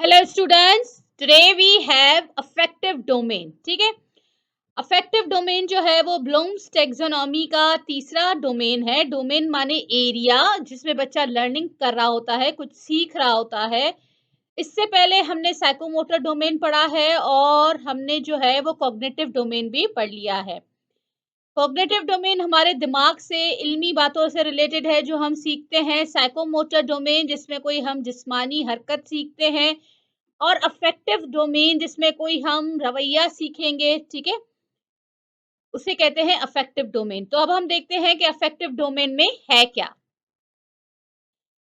Hello students, today we have affective domain. ठीक है, affective domain जो है वो ब्लूम्स टेक्सोनॉमी का तीसरा डोमेन है। डोमेन माने एरिया जिसमें बच्चा लर्निंग कर रहा होता है, कुछ सीख रहा होता है। इससे पहले हमने साइकोमोटर डोमेन पढ़ा है और हमने जो है वो कॉग्निटिव डोमेन भी पढ़ लिया है। कॉग्निटिव डोमेन हमारे दिमाग से इल्मी बातों से रिलेटेड है जो हम सीखते हैं। साइकोमोटर डोमेन जिसमें कोई हम जिस्मानी हरकत सीखते हैं, और अफेक्टिव डोमेन जिसमें कोई हम रवैया सीखेंगे। ठीक है, उसे कहते हैं अफेक्टिव डोमेन। तो अब हम देखते हैं कि अफेक्टिव डोमेन में है क्या।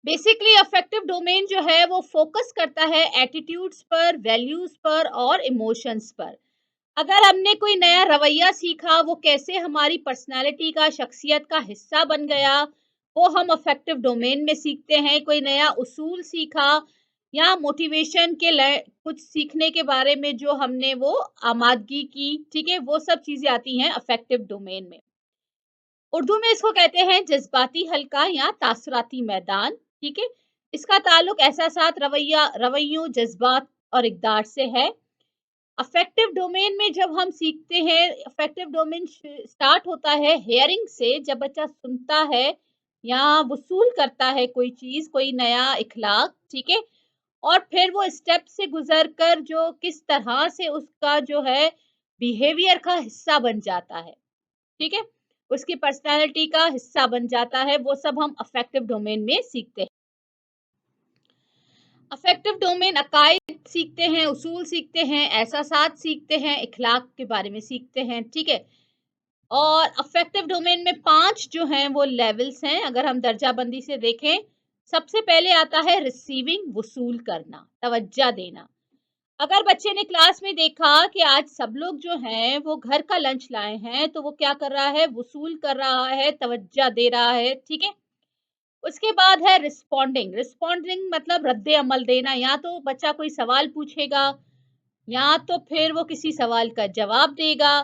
बेसिकली अफेक्टिव डोमेन जो है वो फोकस करता है एटीट्यूड्स पर, वैल्यूज पर और इमोशंस पर। अगर हमने कोई नया रवैया सीखा, वो कैसे हमारी पर्सनालिटी का, शख्सियत का हिस्सा बन गया, वो हम अफेक्टिव डोमेन में सीखते हैं। कोई नया उसूल सीखा या मोटिवेशन के कुछ सीखने के बारे में जो हमने वो आमादगी की, ठीक है, वो सब चीजें आती हैं अफेक्टिव डोमेन में। उर्दू में इसको कहते हैं जज्बाती हल्का या तासुराती मैदान। ठीक है, इसका ताल्लुक एहसासात, रवैयों, जज्बात और इक़दार से है। अफेक्टिव डोमेन में जब हम सीखते हैं, अफेक्टिव डोमेन स्टार्ट होता है हेयरिंग से। जब बच्चा सुनता है या वसूल करता है कोई चीज, कोई नया इखलाक, ठीक है, और फिर वो स्टेप से गुजर कर जो किस तरह से उसका जो है बिहेवियर का हिस्सा बन जाता है, ठीक है, उसकी पर्सनालिटी का हिस्सा बन जाता है, वो सब हम अफेक्टिव डोमेन में सीखते हैं। अफेक्टिव डोमेन अकायद सीखते हैं, उसूल सीखते हैं, एहसासात सीखते हैं, इखलाक के बारे में सीखते हैं। ठीक है, और अफेक्टिव डोमेन में 5 जो हैं वो लेवल्स हैं। अगर हम दर्जाबंदी से देखें, सबसे पहले आता है रिसीविंग, वसूल करना, तवज्जो देना। अगर बच्चे ने क्लास में देखा कि आज सब लोग जो हैं वो घर का लंच लाए हैं, तो वो क्या कर रहा है, वसूल कर रहा है, तवज्जो दे रहा है। ठीक है, उसके बाद है रिस्पॉन्डिंग। रिस्पॉन्डिंग मतलब रद्द अमल देना। या तो बच्चा कोई सवाल पूछेगा, या तो फिर वो किसी सवाल का जवाब देगा,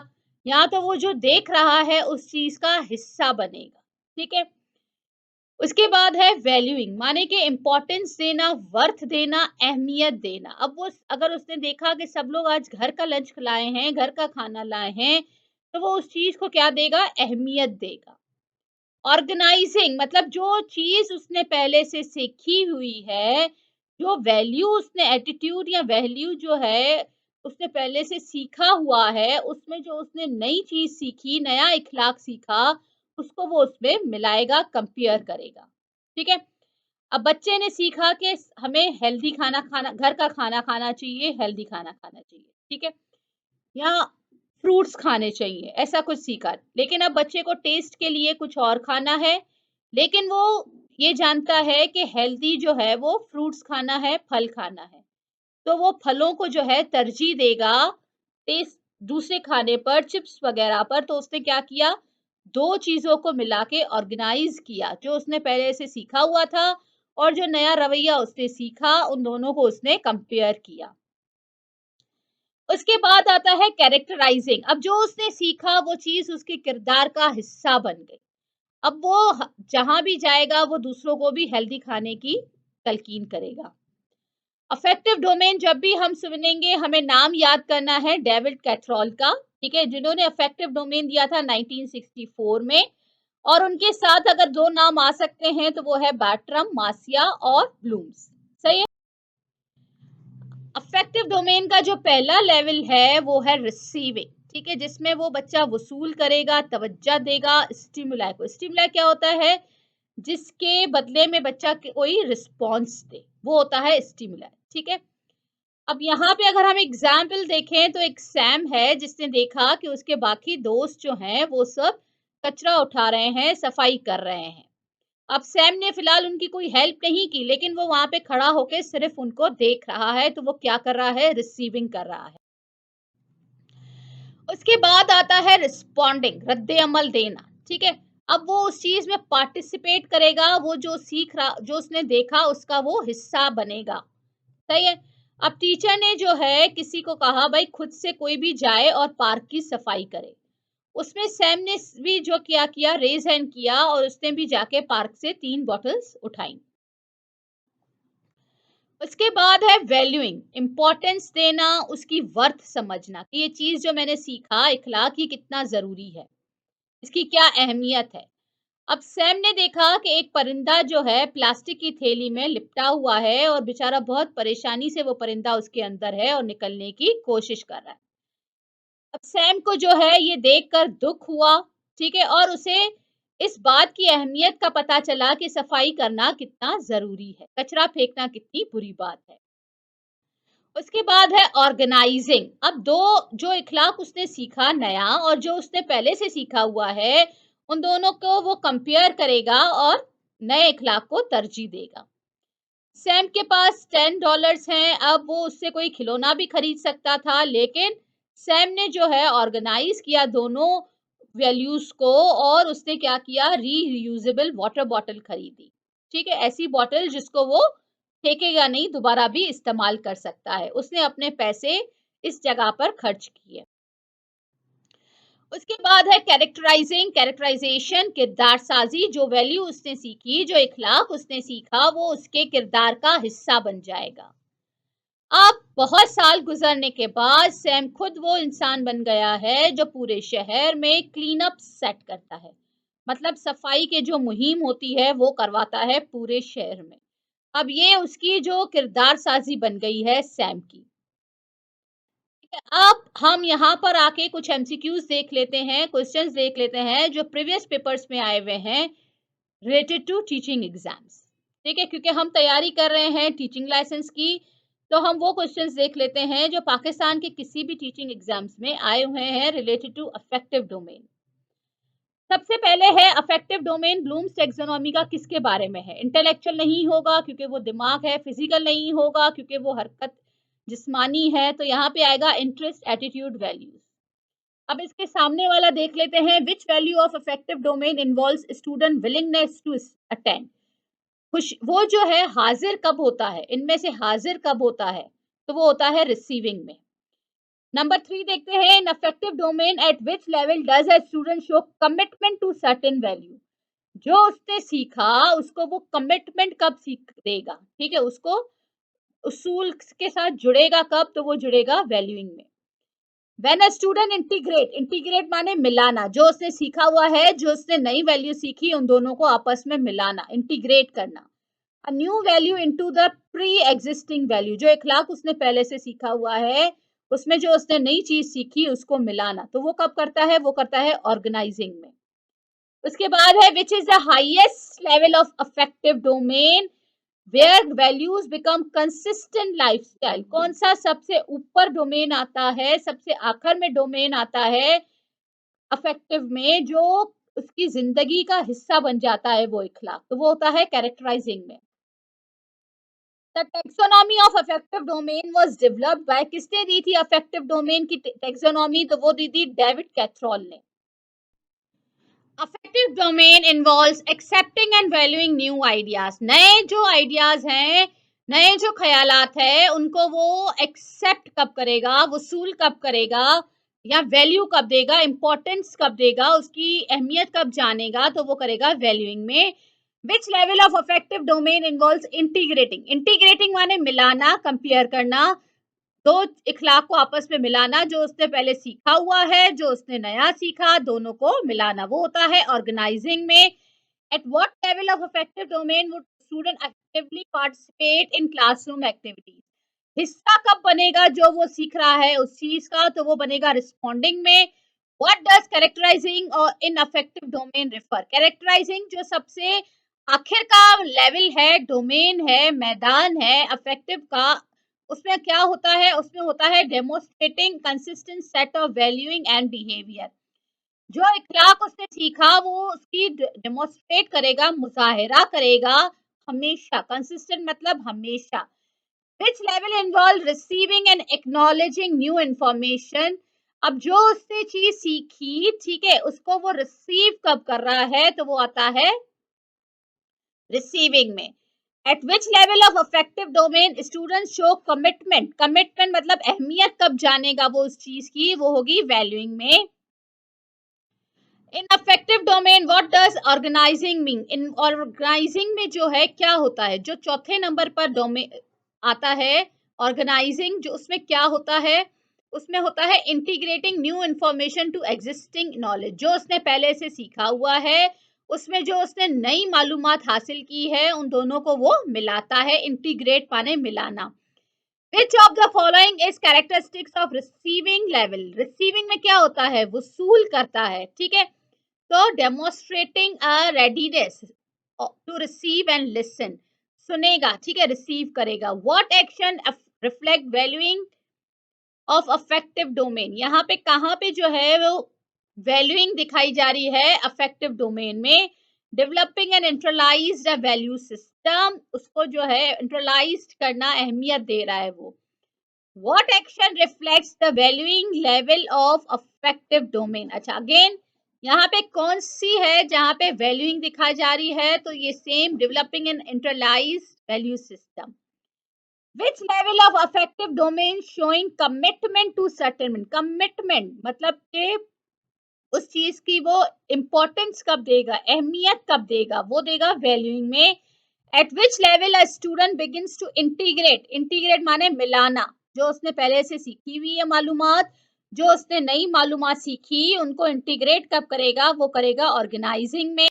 या तो वो जो देख रहा है उस चीज का हिस्सा बनेगा। ठीक है, उसके बाद है वैल्यूइंग, माने कि इम्पोर्टेंस देना, वर्थ देना, अहमियत देना। अब वो अगर उसने देखा कि सब लोग आज घर का लंच लाए हैं, घर का खाना लाए हैं, तो वो उस चीज को क्या देगा, अहमियत देगा। ऑर्गेनाइजिंग मतलब जो चीज उसने पहले से सीखी हुई है, जो वैल्यू उसने, एटीट्यूड या वैल्यू जो है उसने पहले से सीखा हुआ है, उसमें जो उसने नई चीज सीखी, नया इखलाक सीखा, उसको वो उसमें मिलाएगा, कंपेयर करेगा। ठीक है, अब बच्चे ने सीखा कि हमें हेल्दी खाना खाना, घर का खाना खाना चाहिए, हेल्दी खाना खाना चाहिए। ठीक है, या फ्रूट्स खाने चाहिए, ऐसा कुछ सीखा। लेकिन अब बच्चे को टेस्ट के लिए कुछ और खाना है, लेकिन वो ये जानता है कि हेल्दी जो है वो फ्रूट्स खाना है, फल खाना है, तो वो फलों को जो है तरजीह देगा टेस्ट दूसरे खाने पर, चिप्स वगैरह पर। तो उसने क्या किया, दो चीजों को मिला के ऑर्गेनाइज किया, जो उसने पहले से सीखा हुआ था और जो नया रवैया उसने सीखा, उन दोनों को उसने कंपेयर किया। उसके बाद आता है कैरेक्टराइजिंग। अब जो उसने सीखा वो चीज उसके किरदार का हिस्सा बन गई। अब वो जहां भी जाएगा वो दूसरों को भी हेल्दी खाने की तलकीन करेगा। अफेक्टिव डोमेन जब भी हम सुनेंगे, हमें नाम याद करना है डेविड कैथरॉल का, ठीक है, जिन्होंने अफेक्टिव डोमेन दिया था 1964 में। और उनके साथ अगर दो नाम आ सकते हैं तो वो है बैर्ट्रम, मासिया और ब्लूम्स। सही है। अफेक्टिव डोमेन का जो पहला लेवल है वो है रिसीविंग। ठीक है, जिसमें वो बच्चा वसूल करेगा, तवज्जो देगा स्टिमुलाई को। स्टिमुलाई क्या होता है, जिसके बदले में बच्चा कोई रिस्पॉन्स दे, वो होता है स्टिमुलाई। ठीक है, अब यहाँ पे अगर हम एग्जाम्पल देखें तो एक सैम है जिसने देखा कि उसके बाकी दोस्त जो हैं वो सब कचरा उठा रहे हैं, सफाई कर रहे हैं। अब सैम ने फिलहाल उनकी कोई हेल्प नहीं की, लेकिन वो वहां पे खड़ा होकर सिर्फ उनको देख रहा है, तो वो क्या कर रहा है, रिसीविंग कर रहा है। उसके बाद आता है रिस्पॉन्डिंग, रद्दे अमल देना। ठीक है, अब वो उस चीज में पार्टिसिपेट करेगा, वो जो सीख रहा, जो उसने देखा उसका वो हिस्सा बनेगा। सही है। अब टीचर ने जो है किसी को कहा भाई खुद से कोई भी जाए और पार्क की सफाई करे, उसमें सैम ने भी जो किया किया, रेज हैंड किया और उसने भी जाके पार्क से 3 बॉटल्स उठाई। उसके बाद है वैल्यूइंग, इम्पोर्टेंस देना, उसकी वर्थ समझना कि ये चीज़ जो मैंने सीखा इखलाक ये कितना ज़रूरी है, इसकी क्या अहमियत है। अब सैम ने देखा कि एक परिंदा जो है प्लास्टिक की थैली में लिपटा हुआ है और बेचारा बहुत परेशानी से वो परिंदा उसके अंदर है और निकलने की कोशिश कर रहा है। अब सैम को जो है ये देखकर दुख हुआ, ठीक है, और उसे इस बात की अहमियत का पता चला कि सफाई करना कितना ज़रूरी है, कचरा फेंकना कितनी बुरी बात है। उसके बाद है ऑर्गेनाइजिंग। अब दो जो इखलाक उसने सीखा नया और जो उसने पहले से सीखा हुआ है, उन दोनों को वो कंपेयर करेगा और नए इखलाक को तरजीह देगा। सैम के पास $10 हैं, अब वो उससे कोई खिलौना भी खरीद सकता था, लेकिन सैम ने जो है ऑर्गेनाइज किया दोनों वैल्यूज को और उसने क्या किया, रीयूजेबल वाटर बॉटल खरीदी। ठीक है, ऐसी बॉटल जिसको वो फेंकेगा नहीं, दोबारा भी इस्तेमाल कर सकता है। उसने अपने पैसे इस जगह पर खर्च किए। उसके बाद है कैरेक्टराइजिंग, कैरेक्टराइजेशन, किरदार साजी। जो वैल्यू उसने सीखी, जो इखलाक उसने सीखा, वो उसके किरदार का हिस्सा बन जाएगा। अब बहुत साल गुजरने के बाद सैम खुद वो इंसान बन गया है जो पूरे शहर में क्लीन अप सेट करता है, मतलब सफाई के जो मुहिम होती है वो करवाता है पूरे शहर में। अब ये उसकी जो किरदार साजी बन गई है सैम की। अब हम यहाँ पर आके कुछ एमसीक्यूज देख लेते हैं, क्वेश्चंस देख लेते हैं जो प्रीवियस पेपर्स में आए हुए हैं रिलेटेड टू टीचिंग एग्जाम्स। ठीक है, क्योंकि हम तैयारी कर रहे हैं टीचिंग लाइसेंस की, तो हम वो क्वेश्चंस देख लेते हैं जो पाकिस्तान के किसी भी टीचिंग एग्जाम्स में आए हुए हैं रिलेटेड टू अफेक्टिव डोमेन। सबसे पहले है अफेक्टिव डोमेन ब्लूम्स टैक्सोनॉमी का किसके बारे में है। इंटेलेक्चुअल नहीं होगा क्योंकि वो दिमाग है, फिजिकल नहीं होगा क्योंकि वो हरकत जिस्मानी है, तो यहाँ पे आएगा इंटरेस्ट, एटीट्यूड, वैल्यूज। अब इसके सामने वाला देख लेते हैं, which value of affective domain involves student willingness to attend. खुश वो जो है हाजिर कब होता है, इनमें से हाजिर कब होता है, तो वो होता है रिसीविंग में। नंबर 3 देखते हैं, in affective domain at which level does a student show commitment to certain value. जो उसने सीखा उसको वो कमिटमेंट कब सीख देगा, ठीक है, उसको उसूल के साथ जुड़ेगा कब, तो वो जुड़ेगा वैल्यूइंग में। When a student integrate, integrate माने मिलाना, जो उसने सीखा हुआ है, जो उसने नई वैल्यू सीखी, उन दोनों को आपस में मिलाना, इंटीग्रेट करना। A new value into the pre existing value, जो इखलाक उसने पहले से सीखा हुआ है उसमें जो उसने नई चीज सीखी उसको मिलाना, तो वो कब करता है, वो करता है ऑर्गेनाइजिंग में। उसके बाद है which is the highest level of affective domain where values become consistent lifestyle. कौन सा सबसे ऊपर डोमेन आता है, सबसे आखिर में डोमेन आता है अफेक्टिव में, जो उसकी जिंदगी का हिस्सा बन जाता है वो इखलाक, तो वो होता है कैरेक्टराइजिंग में। The taxonomy of affective domain was developed by, किसने दी थी अफेक्टिव डोमेन की टैक्सोनॉमी, तो वो दी थी डेविड कैथ्रॉल ने। Affective domain involves accepting and valuing new ideas. नए जो आइडियाज हैं, नए जो ख्यालात है, उनको वो एक्सेप्ट कब करेगा, वसूल कब करेगा, या वैल्यू कब देगा, इंपॉर्टेंस कब देगा, उसकी अहमियत कब जानेगा, तो वो करेगा वैल्यूइंग में। Which level of affective domain involves integrating, integrating माने मिलाना, कंपेयर करना, दो इखलाक को आपस में मिलाना, जो उसने पहले सीखा हुआ है, जो उसने नया सीखा, दोनों को मिलाना, वो होता है ऑर्गेनाइजिंग में। At what level of affective domain would student actively participate in classroom activities. हिस्सा कब बनेगा जो वो सीख रहा है उस चीज का, तो वो बनेगा रिस्पॉन्डिंग में। व्हाट डज कैरेक्टराइजिंग और इन अफेक्टिव डोमेन रेफर, कैरेक्टराइजिंग जो सबसे आखिर का लेवल है, डोमेन है, मैदान है अफेक्टिव का, उसमें क्या होता है, उसमें होता है demonstrating consistent set of valuing and behaviour. जो इखलाक उसने सीखा वो उसकी डेमोस्ट्रेट करेगा, मुजाहिरा करेगा, हमेशा कंसिस्टेंट मतलब हमेशा। Which level involve receiving and acknowledging new information। अब जो उसने चीज सीखी, ठीक है, उसको वो रिसीव कब कर रहा है, तो वो आता है रिसीविंग में। At which level of affective domain student show commitment, commitment मतलब अहमियत कब जानेगा वो उस चीज की, वो होगी वैल्यूइंग में। In affective domain what does organizing mean, in organizing में जो है क्या होता है, जो चौथे नंबर पर डोमेन आता है ऑर्गेनाइजिंग, जो उसमें क्या होता है, उसमें होता है integrating new information to existing knowledge, जो उसने पहले से सीखा हुआ है उसमें जो उसने नई मालूमात हासिल की है उन दोनों को वो मिलाता है। इंटीग्रेट माने मिलाना। Which of the following is characteristics of receiving level, receiving में क्या होता है, वसूल करता है, ठीक है। तो demonstrating a readiness to receive and listen, सुनेगा, ठीक है, रिसीव करेगा। What action reflect valuing of affective domain, यहाँ पे कहाँ पे जो है वो वैल्यूइंग दिखाई जा रही है अफेक्टिव डोमेन में। Developing and internalized a value system, उसको जो है इंटरलाइज्ड करना, अहमियत दे रहा है वो। What action reflects the valuing level of affective domain, अच्छा अगेन यहाँ पे कौन सी है जहाँ पे वैल्यूइंग दिखाई जा रही है, तो ये same developing and internalized value system. Which level of affective domain showing commitment to settlement, commitment मतलब कि उस चीज की वो इम्पोर्टेंस कब देगा, अहमियत कब देगा, वो देगा वैल्यूइंग में। At which level a student begins to integrate, integrate माने मिलाना, जो उसने पहले से सीखी हुई है मालूमात, जो उसने नई मालूमात सीखी उनको इंटीग्रेट कब करेगा, वो करेगा ऑर्गेनाइजिंग में।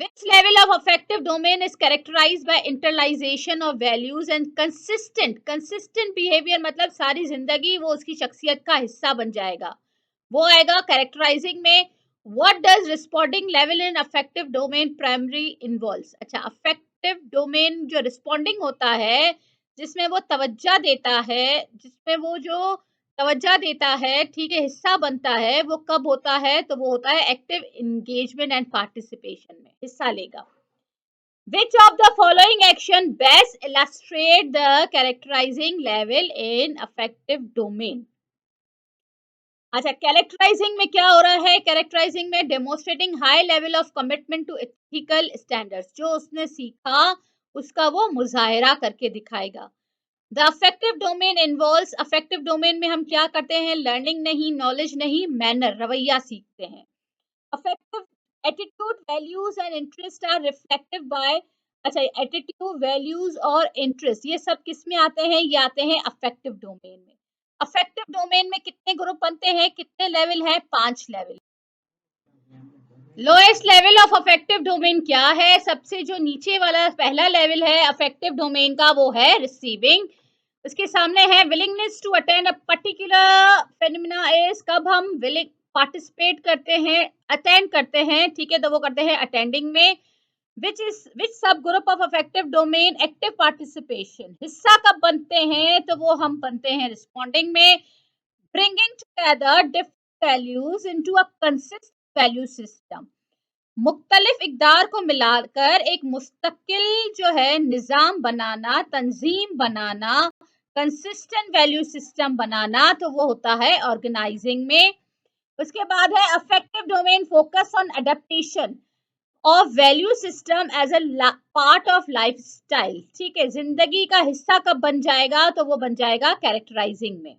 Which level of affective domain is characterized by internalization of values and consistent behavior, मतलब सारी जिंदगी वो उसकी शख्सियत का हिस्सा बन जाएगा, वो आएगा characterizing में। What does responding level in affective domain primary involves, अच्छा affective domain जो responding होता है, जिसमें वो तवज्जो देता है, जिसमें वो जो तवज्जो देता है, ठीक है, हिस्सा बनता है, वो कब होता है, तो वो होता है एक्टिव एंगेजमेंट एंड पार्टिसिपेशन में, हिस्सा लेगा। Which of the following action best illustrate the characterizing level in affective domain? अच्छा कैरेक्टराइजिंग में क्या हो रहा है, कैरेक्टराइजिंग में demonstrating high level of commitment to ethical standards, जो उसने सीखा उसका वो मुजाहिरा करके दिखाएगा। The affective domain involves, affective domain में हम क्या करते हैं, लर्निंग नहीं, नॉलेज नहीं, मैनर, रवैया सीखते हैं। Affective attitude, values and interest are reflective by, अच्छा एटीट्यूड, वैल्यूज और इंटरेस्ट ये सब किस में आते हैं, ये आते हैं अफेक्टिव डोमेन में। अफेक्टिव डोमेन में कितने ग्रुप बनते हैं, कितने लेवल हैं, 5 level. Lowest level of affective domain क्या है, सबसे जो नीचे वाला पहला लेवल है अफेक्टिव डोमेन का वो है रिसीविंग। उसके सामने है willingness to attend a particular phenomena is, कब हम विलिंग पार्टिसिपेट करते हैं, अटेंड करते हैं, ठीक है, तो वो करते हैं अटेंडिंग में। विच सब group of affective domain active participation, हिस्सा कब बनते हैं, तो वो हम बनते हैं रिस्पॉन्डिंग में। Bringing together different values into a consistent value system, मुख्तलिफ इक़दार को मिलाकर एक मुस्तकिल जो है निज़ाम बनाना, तंजीम बनाना, कंसिस्टेंट वैल्यू सिस्टम बनाना, तो वो होता है ऑर्गेनाइजिंग में। उसके बाद है affective domain focus on adaptation of value system as a part of lifestyle, ठीक है, जिंदगी का हिस्सा कब बन जाएगा, तो वो बन जाएगा कैरेक्टराइजिंग में।